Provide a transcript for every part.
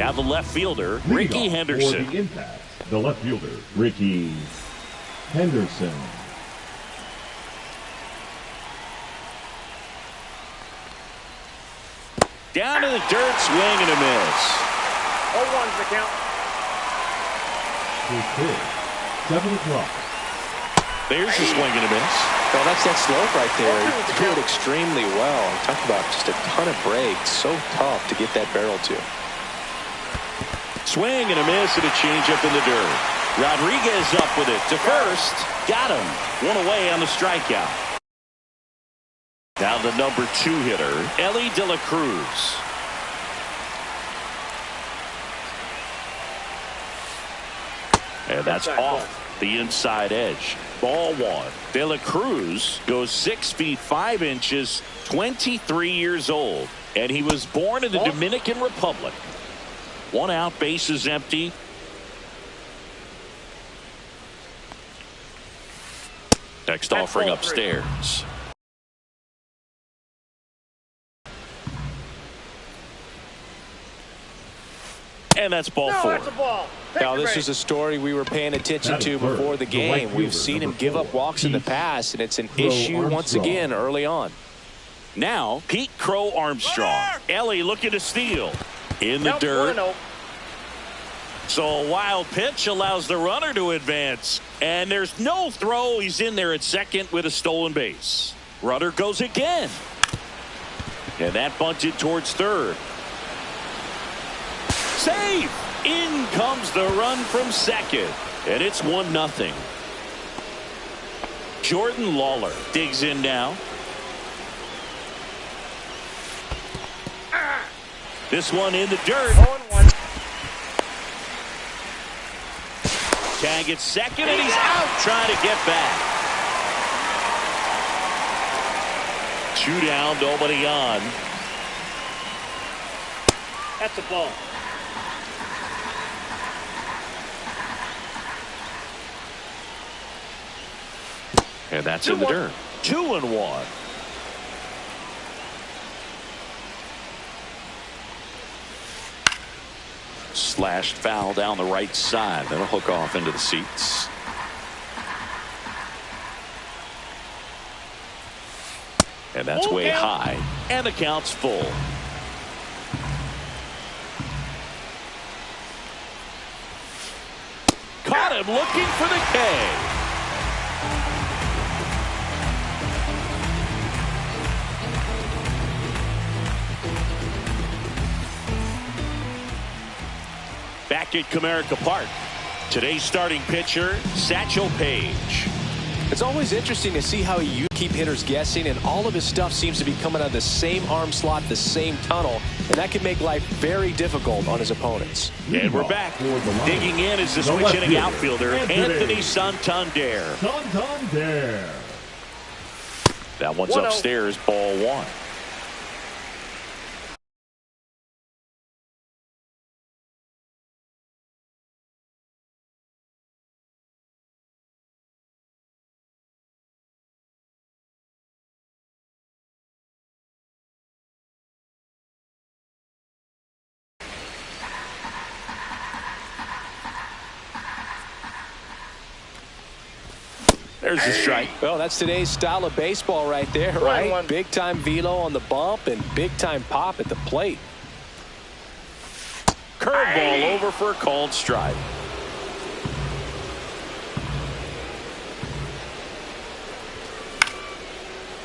Now the left fielder, Ricky Henderson. For the impact, the left fielder, Ricky Henderson. Down to the dirt, swing and a miss. 0-1's the count. 7 o'clock. There's a swing and a miss. Well, that's that slope right there. He threw it extremely well. Talk about just a ton of breaks. So tough to get that barrel to. Swing and a miss and a changeup in the dirt. Rodriguez up with it to first. Got him. One away on the strikeout. Now the number 2 hitter, Ellie De La Cruz. And that's off the inside edge. Ball 1. De La Cruz goes 6 feet 5 inches, 23 years old. And he was born in the Dominican Republic. 1 out, bases empty. Next offering upstairs. And that's ball 4. That's a ball. Now, this is a story we were paying attention to before the game. We've seen him give up walks in the past, and it's an issue once again early on. Now, Pete Crow Armstrong. Ellie looking to steal. In the dirt. So a wild pitch allows the runner to advance. And there's no throw. He's in there at second with a stolen base. Runner goes again. And that bunted towards third. Save! In comes the run from second. And it's 1-0. Jordan Lawler digs in now. This one in the dirt. 0-1. Tag at second, and he's out trying to get back. 2 down, nobody on. That's a ball. And that's in the dirt. 2-1. Slashed foul down the right side. That'll hook off into the seats. And that's way high. And the count's full. Caught him looking for the K. Back at Comerica Park. Today's starting pitcher, Satchel Paige. It's always interesting to see how you keep hitters guessing, and all of his stuff seems to be coming out of the same arm slot, the same tunnel, and that can make life very difficult on his opponents. And we're back. Digging in is the switch hitting outfielder, Anthony Santander. That one's upstairs, ball 1. There's a strike. Well, that's today's style of baseball right there, right? Big time velo on the bump and big time pop at the plate. Curveball over for a called strike.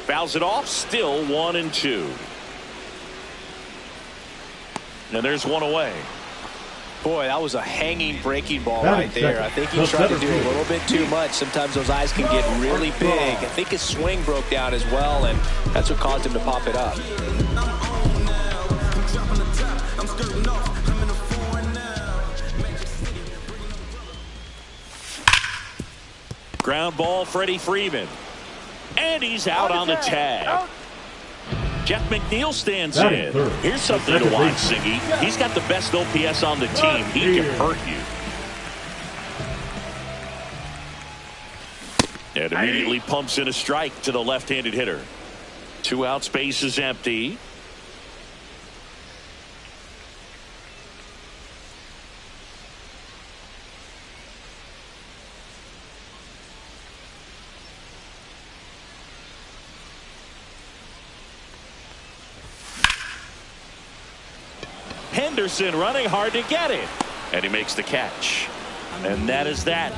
Fouls it off, still 1-2. And there's one away. Boy, that was a hanging breaking ball right there. I think he tried to do a little bit too much. Sometimes those eyes can get really big. I think his swing broke down as well, and that's what caused him to pop it up. Ground ball, Freddie Freeman. And he's out on the tag. Jeff McNeil stands in. Here's something to watch, Singy. He's got the best OPS on the team. He can hurt you. And immediately pumps in a strike to the left-handed hitter. 2 outs, base is empty. Henderson running hard to get it. And he makes the catch. And that is that.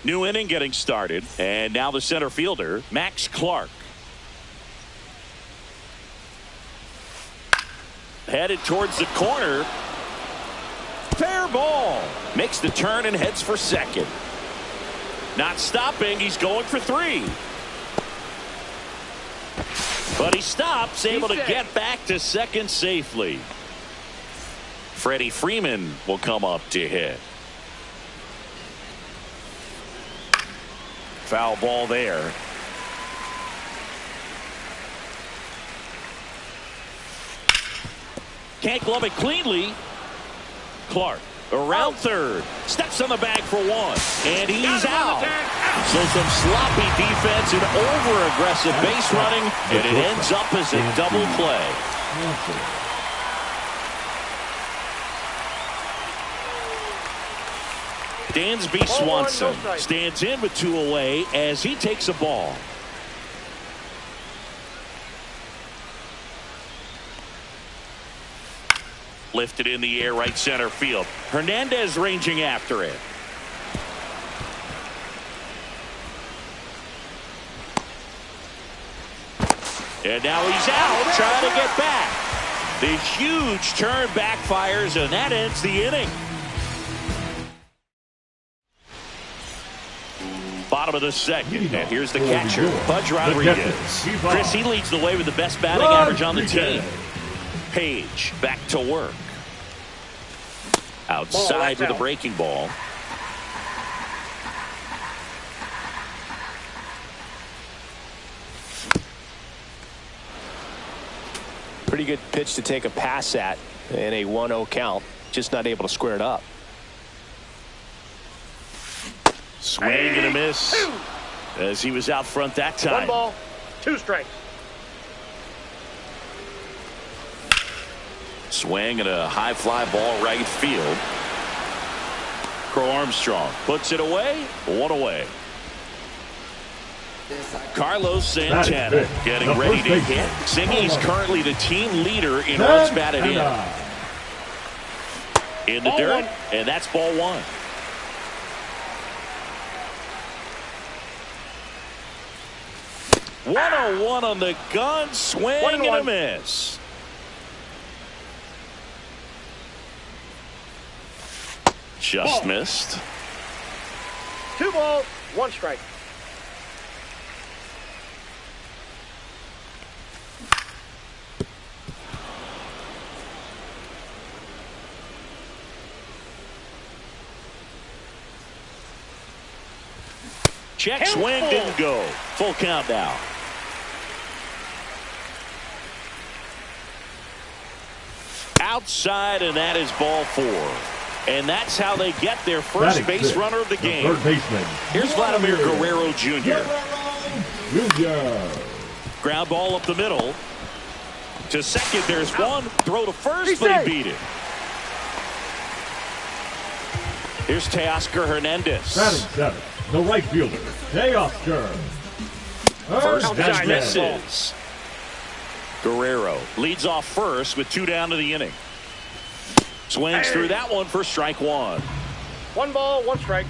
New inning getting started. And now the center fielder, Max Clark. Headed towards the corner. Fair ball. Makes the turn and heads for second. Not stopping. He's going for 3. But he stops, able to get back to second safely. Freddie Freeman will come up to hit. Foul ball there. Can't glove it cleanly. Clark around third. Steps on the bag for 1. And he's out. So some sloppy defense and over-aggressive base running. And it ends up as a double play. Dansby Swanson stands in with 2 away as he takes a ball. Lifted in the air, right center field. Hernandez ranging after it. And now he's out, trying to get back. The huge turn backfires, and that ends the inning. Bottom of the second, and here's the catcher, Pudge Rodriguez. Chris, he leads the way with the best batting average on the team. Page back to work. Outside with a breaking ball. Pretty good pitch to take a pass at in a 1-0 count. Just not able to square it up. Swing and a miss as he was out front that time. 1 ball, 2 strikes. Swing and a high fly ball right field. Crow Armstrong puts it away. 1 away. Carlos Santana getting ready to hit. Singy's currently the team leader in runs batted in the dirt, and that's ball 1. One on the gun, swing and a miss. Just missed. 2 balls, 1 strike. Check swing, didn't go. Full count now. Outside, and that is ball 4. And that's how they get their first base runner of the game. Here's Vladimir Guerrero Jr. Ground ball up the middle. To second, there's one. Throw to first, but he beat it. Here's Teoscar Hernandez. Batting 7, the right fielder, Teoscar. First pitch misses. Guerrero leads off first with 2 down to the inning. Swings through that one for strike 1. 1 ball, 1 strike.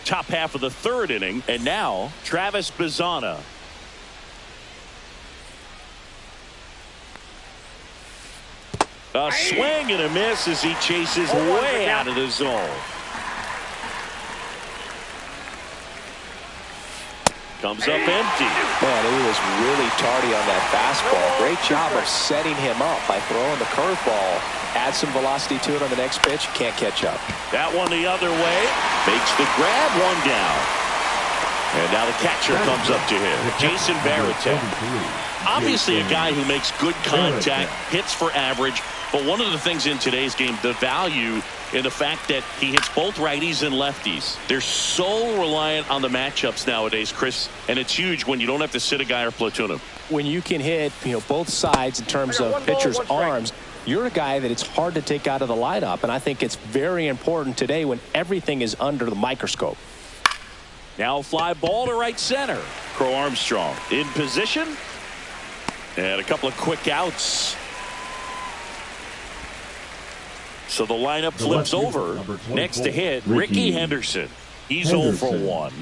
Top half of the 3rd inning, and now Travis Bazzana. A swing and a miss as he chases way out of the zone. Comes up empty. Man, he was really tardy on that fastball. Great job of setting him up by throwing the curveball. Add some velocity to it on the next pitch. Can't catch up. That one the other way. Makes the grab, 1 down. And now the catcher comes up to him. Jason Varitek. Obviously a guy who makes good contact, hits for average. But one of the things in today's game, the value in the fact that he hits both righties and lefties. They're so reliant on the matchups nowadays, Chris, and it's huge when you don't have to sit a guy or platoon him. when you can hit, both sides in terms of pitchers' arms, you're a guy that it's hard to take out of the lineup. And I think it's very important today when everything is under the microscope. Now fly ball to right center. Crow Armstrong in position. And a couple of quick outs. So the lineup flips over. Next to hit, Ricky Henderson. He's 0 for 1.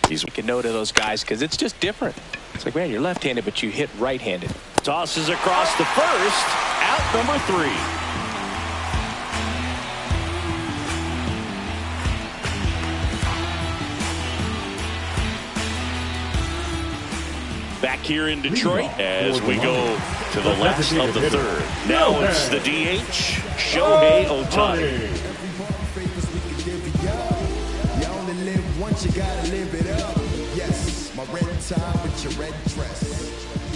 We can no to those guys because it's just different. It's like, man, you're left-handed, but you hit right-handed. Tosses across the first. Out number 3. Back here in Detroit as we go to the last of the third. Now it's the DH, Shohei Ohtani. You gotta live it up. Yes, my red tie with your red dress.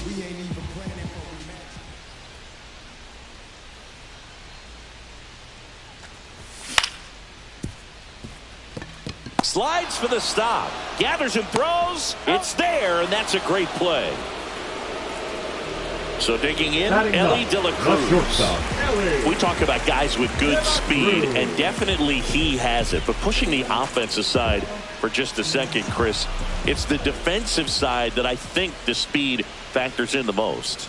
We ain't even planning for rematch. Slides for the stop. Gathers and throws. It's there, and that's a great play. So digging in, Ellie De La Cruz. We talk about guys with good speed, and definitely he has it. But pushing the offense aside for just a second, Chris, it's the defensive side that I think the speed factors in the most.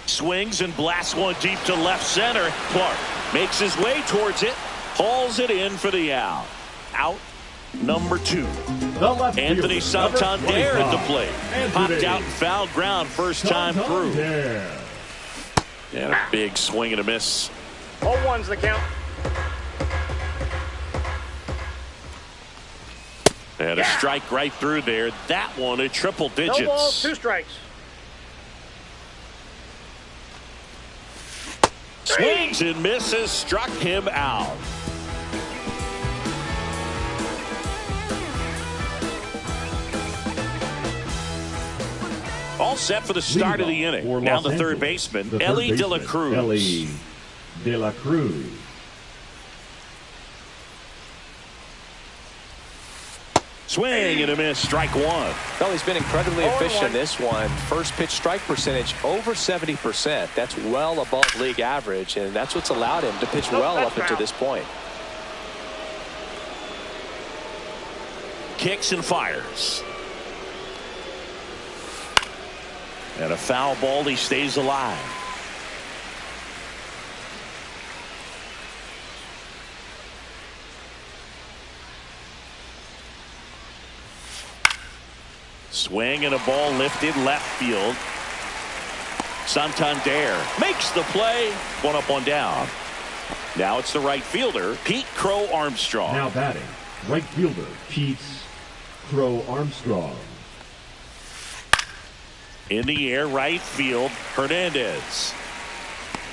Swings and blasts one deep to left center. Clark makes his way towards it, hauls it in for the out. Out number 2. Anthony Santander at the plate. Popped out and fouled ground first time through. And a big swing and a miss. 0-1's the count. And a strike right through there. That one at triple digits. No ball, 2 strikes. Swings and misses. Struck him out. All set for the start of the inning. Now the third baseman, Ellie De La Cruz. Ellie De La Cruz. Swing and a miss. Strike 1. Well, he's been incredibly efficient in this one. First pitch strike percentage over 70%. That's well above league average, and that's what's allowed him to pitch well up until this point. Kicks and fires. And a foul ball. He stays alive. Swing and a ball lifted left field. Santander makes the play. One up, one down. Now it's the right fielder, Pete Crow Armstrong. Now batting, right fielder, Pete Crow Armstrong. In the air, right field, Hernandez.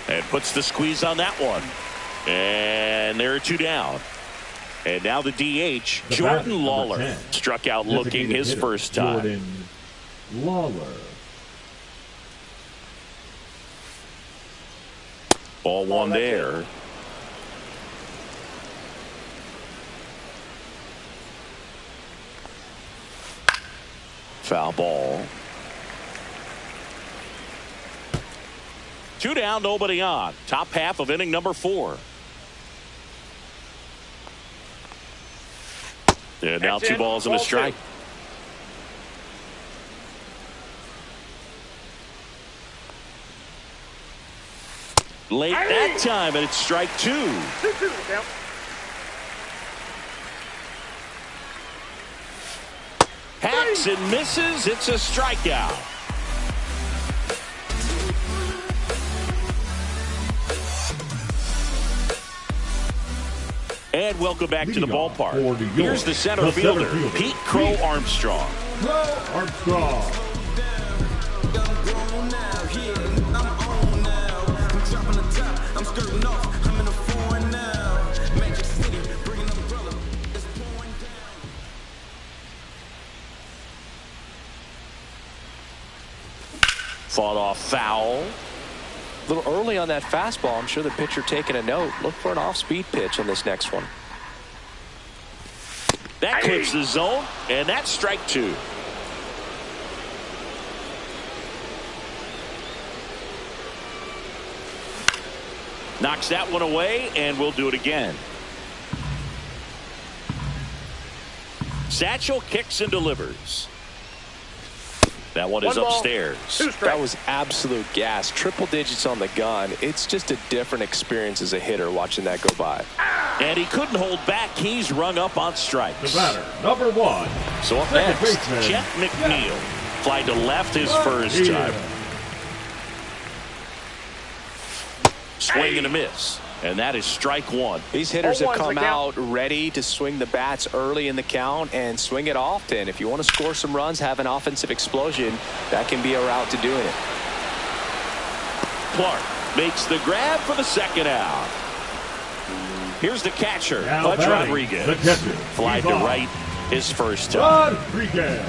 And puts the squeeze on that one. And there are 2 down. And now the DH, Jordan Lawler, struck out looking his first time. Jordan Lawler. Ball 1 there. Foul ball. 2 down, nobody on. Top half of inning number 4. And now 2 balls and a strike. Late that time, and it's strike 2. Hacks and misses. It's a strikeout. And welcome back to the ballpark. Here's the center fielder, Pete Crow Armstrong. Crow Armstrong. Fought off foul. A little early on that fastball. I'm sure the pitcher taking a note. Look for an off-speed pitch on this next one. That clips the zone, and that's strike 2. Knocks that one away, and we'll do it again. Satchel kicks and delivers. That one is upstairs. That was absolute gas. Triple digits on the gun. It's just a different experience as a hitter watching that go by. And he couldn't hold back. He's rung up on strikes. The batter, number 1. So up next, Chet McNeil. Fly to left his first time. Swing and a miss. And that is strike 1. These hitters have come out ready to swing the bats early in the count and swing it often. If you want to score some runs, have an offensive explosion, that can be a route to doing it. Clark makes the grab for the second out. Here's the catcher, Pudge Rodriguez. The catcher. Fly to right his first time. Rodriguez.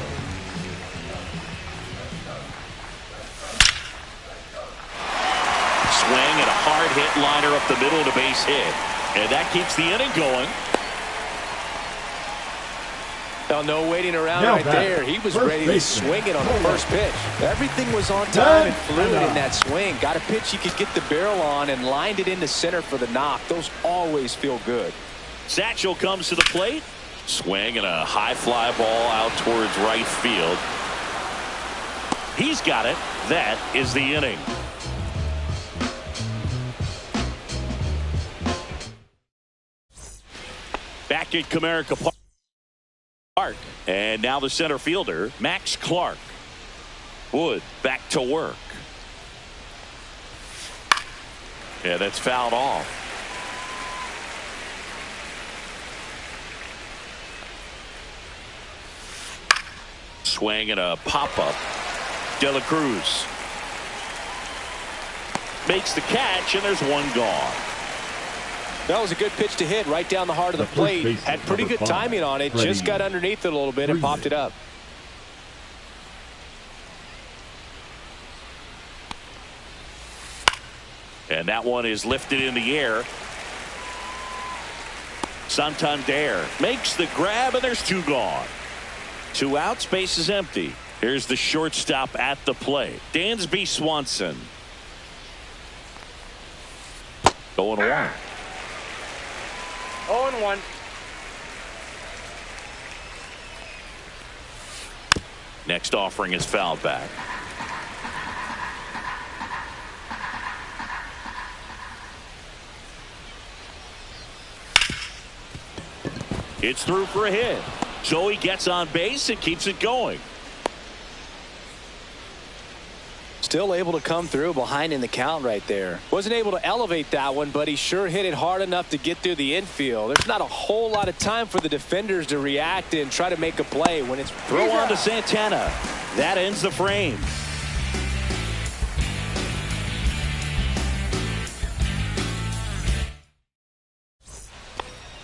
Swing and a hard hit liner up the middle to base hit. And that keeps the inning going. Now, no waiting around there. He was ready to swing it on the first pitch. Everything was on time and fluid in that swing. Got a pitch he could get the barrel on and lined it into center for the knock. Those always feel good. Satchel comes to the plate. Swing and a high fly ball out towards right field. He's got it. That is the inning. Back at Comerica Park. And now the center fielder, Max Clark. Wood back to work. Yeah, that's fouled off. Swing and a pop-up. De La Cruz makes the catch, and there's one gone. That was a good pitch to hit right down the heart of the plate. Had pretty good timing on it. Just got underneath it a little bit and popped it up. And that one is lifted in the air. Santander makes the grab, and there's 2 gone. 2 outs, base is empty. Here's the shortstop at the plate, Dansby Swanson. 0-1. 0-1. Next offering is fouled back. It's through for a hit. So he gets on base and keeps it going. Still able to come through behind in the count right there. Wasn't able to elevate that one, but he sure hit it hard enough to get through the infield. There's not a whole lot of time for the defenders to react and try to make a play when it's throw on to Santana. That ends the frame.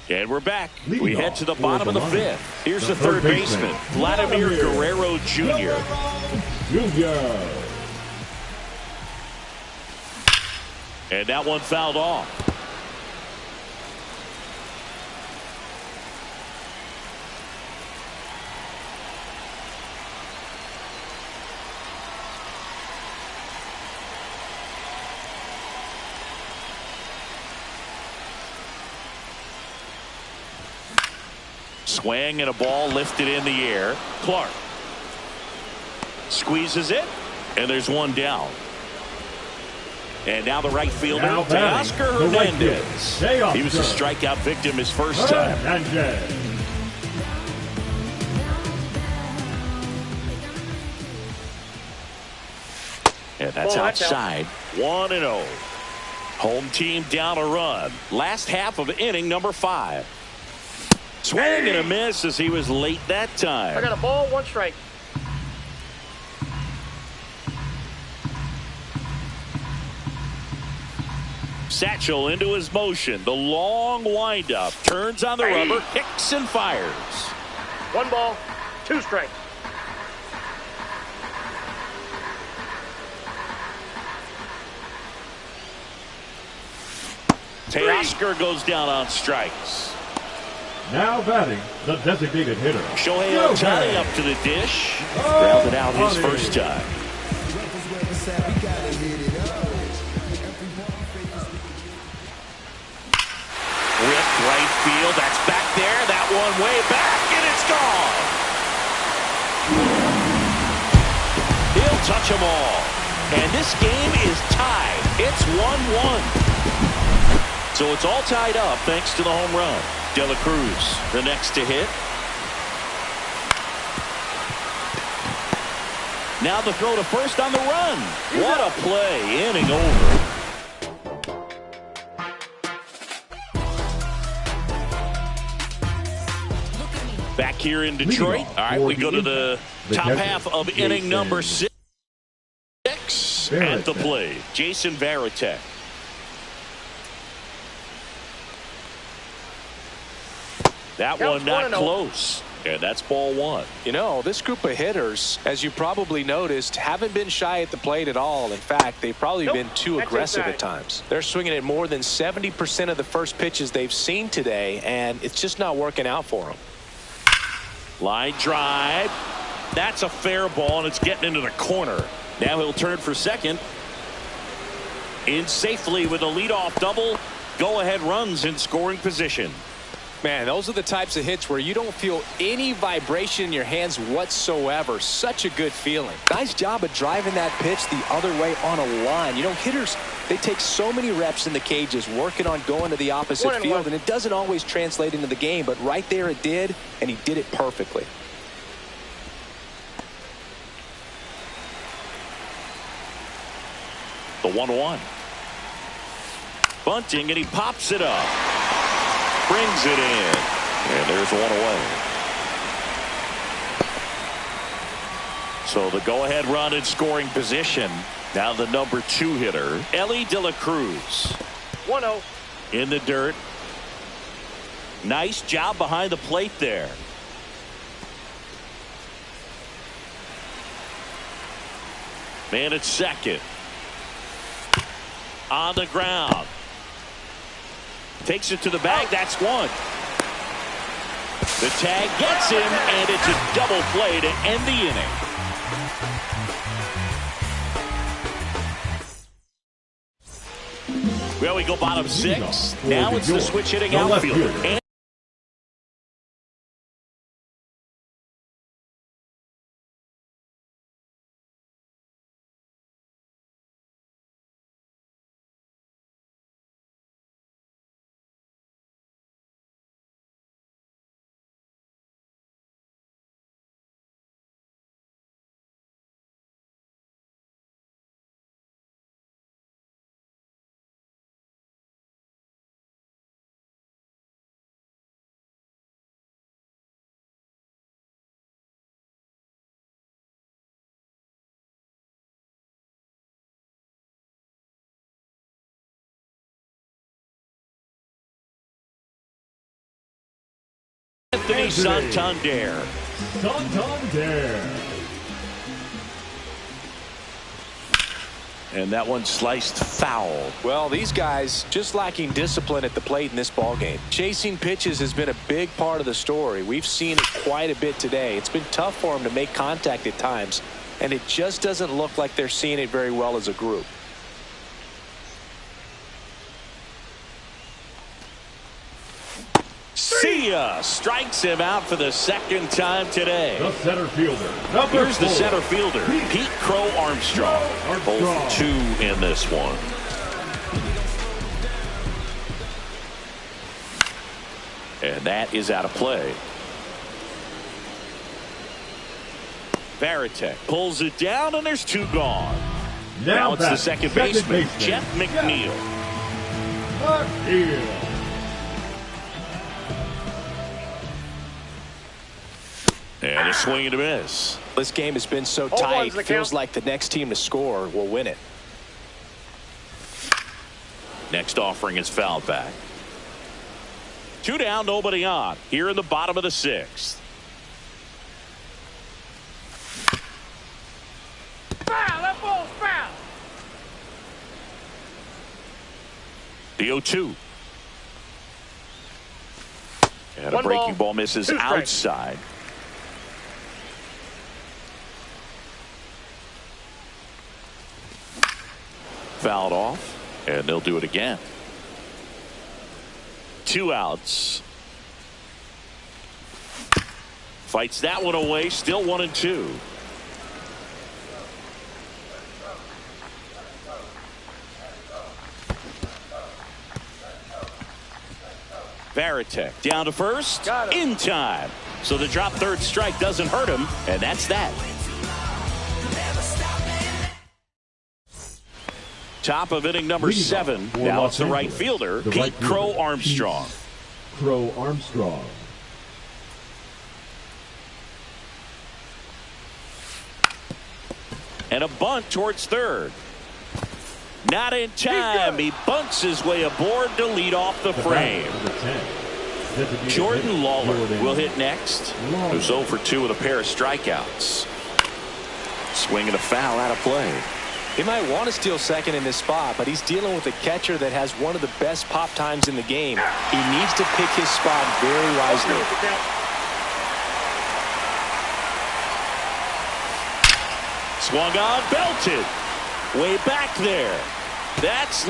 And we're back. We head to the bottom of the 5th. Here's the third baseman, Vladimir Guerrero Jr. And that one fouled off. Swing and a ball lifted in the air. Clark squeezes it, and there's one down. And now the right fielder, Teoscar Hernandez. He was a strikeout victim his first time. And that's outside. 1-0. Home team down a run. Last half of inning number 5. Swing and a miss as he was late that time. I got a ball, 1 strike. Satchel into his motion. The long windup. Turns on the rubber. Kicks and fires. 1 ball, 2 strikes. Teoscar goes down on strikes. Now batting, the designated hitter. Shohei Ohtani up to the dish. Grounded out his first time. Ripped right field. That's back there. That one way back, and it's gone. He'll touch them all. And this game is tied. It's 1-1. So it's all tied up thanks to the home run. De La Cruz, the next to hit. Now the throw to first on the run. What a play. Inning over. Back here in Detroit. All right, we go to the top half of inning number 6. At the plate, Jason Varitek. That one not close. And that's ball one. You know, this group of hitters, as you probably noticed, haven't been shy at the plate at all. In fact, they've probably been too aggressive at times. They're swinging at more than 70% of the first pitches they've seen today, and it's just not working out for them. Line drive. That's a fair ball, and it's getting into the corner. Now he'll turn for second. In safely with a leadoff double. Go-ahead runs in scoring position. Man, those are the types of hits where you don't feel any vibration in your hands whatsoever. Such a good feeling. Nice job of driving that pitch the other way on a line. You know, hitters, they take so many reps in the cages working on going to the opposite field, and it doesn't always translate into the game, but right there it did, and he did it perfectly. The 1-1. Bunting, and he pops it up. Brings it in. And there's one away. So the go-ahead run in scoring position. Now the number 2 hitter, Ellie De La Cruz. 1-0. In the dirt. Nice job behind the plate there. Man at second. On the ground. Takes it to the bag. That's one. The tag gets him, and it's a double play to end the inning. Well, we go bottom 6. Now it's the switch hitting outfielder. Anthony Santander. And that one sliced foul. Well, these guys just lacking discipline at the plate in this ballgame. Chasing pitches has been a big part of the story. We've seen it quite a bit today. It's been tough for them to make contact at times, and it just doesn't look like they're seeing it very well as a group. See ya! Strikes him out for the second time today. The center fielder. Here's the center fielder, Pete Crow Armstrong. Both 2 in this one. And that is out of play. Varitek pulls it down, and there's 2 gone. Now it's the second baseman, Jeff McNeil. And a swing and a miss. This game has been so tight, it feels like the next team to score will win it. Next offering is fouled back. 2 down, nobody on. Here in the bottom of the 6th. Foul! That ball's foul! The 0-2. breaking ball misses outside. Fouled off, and they'll do it again. 2 outs. Fights that one away, still 1-2. Varitek down to first in time. So the drop third strike doesn't hurt him, and that's that. Top of inning number 7. Now it's the right fielder, Pete Crow Armstrong. Crow Armstrong. And a bunt towards third. Not in time. He bunts his way aboard to lead off the frame. Jordan Lawler will hit next. Who's 0 for 2 with a pair of strikeouts. Swinging a foul out of play. He might want to steal second in this spot, but he's dealing with a catcher that has one of the best pop times in the game. He needs to pick his spot very wisely. Swung on, belted. Way back there. That's